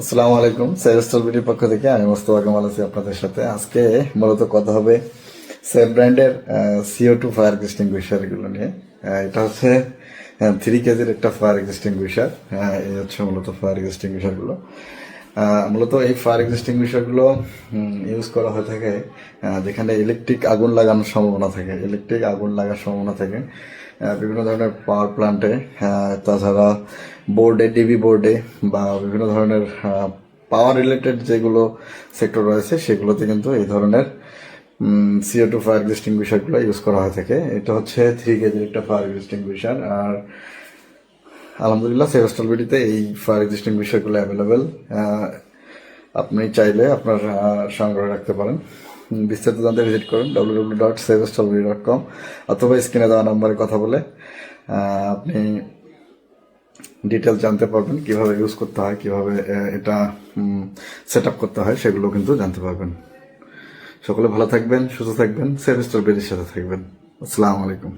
আসসালামু আলাইকুম। সেভেস্টাল বিডির পক্ষ থেকে আমি মোস্তফা কামাল আছি আপনাদের সাথে। আজকে মূলত কথা হবে সেভ ব্র্যান্ডের CO2 ফায়ার এক্সটিংগুইশার এগুলো নিয়ে। এটা হচ্ছে 3 কেজির একটা ফায়ার এক্সটিংগুইশার। এই হচ্ছে মূলত ফায়ার এক্সটিংগুইশার গুলো। মূলত এই ফায়ার এক্সটিংগুইশার গুলো ইউজ করা হয়ে থাকে যেখানে ইলেকট্রিক আগুন লাগানোর সম্ভাবনা থাকে, বিভিন্ন ধরনের পাওয়ার প্ল্যান্টে, তাছাড়া বোর্ডে, ডিবি বোর্ডে বা বিভিন্ন ধরনের পাওয়ার রিলেটেড যেগুলো সেক্টর রয়েছে সেগুলোতে কিন্তু এই ধরনের CO2 ফায়ার এক্সটিংগুইশারগুলো ইউজ করা হয়ে থাকে। এটা হচ্ছে 3 কেজির একটা ফায়ার এক্সটিংগুইশার। আর আলহামদুলিল্লাহ সেভেস্টাল বিডিতে এই ফায়ার এক্সটিংগুইশারগুলো অ্যাভেলেবেল। আপনি চাইলে আপনার সংগ্রহ রাখতে পারেন। বিস্তারিত জানতে ভিজিট করুন www.sevestalbidi.com অথবা স্ক্রিনে দেওয়া নাম্বারে কথা বলে আপনি ডিটেল জানতে পারবেন, কিভাবে ইউজ করতে হয়, কিভাবে এটা সেট আপ করতে হয়, সেগুলো কিন্তু জানতে পারবেন। সকলে ভালো থাকবেন, সুস্থ থাকবেন, সেভেস্টাল বিডির সাথে থাকবেন। আসসালামু আলাইকুম।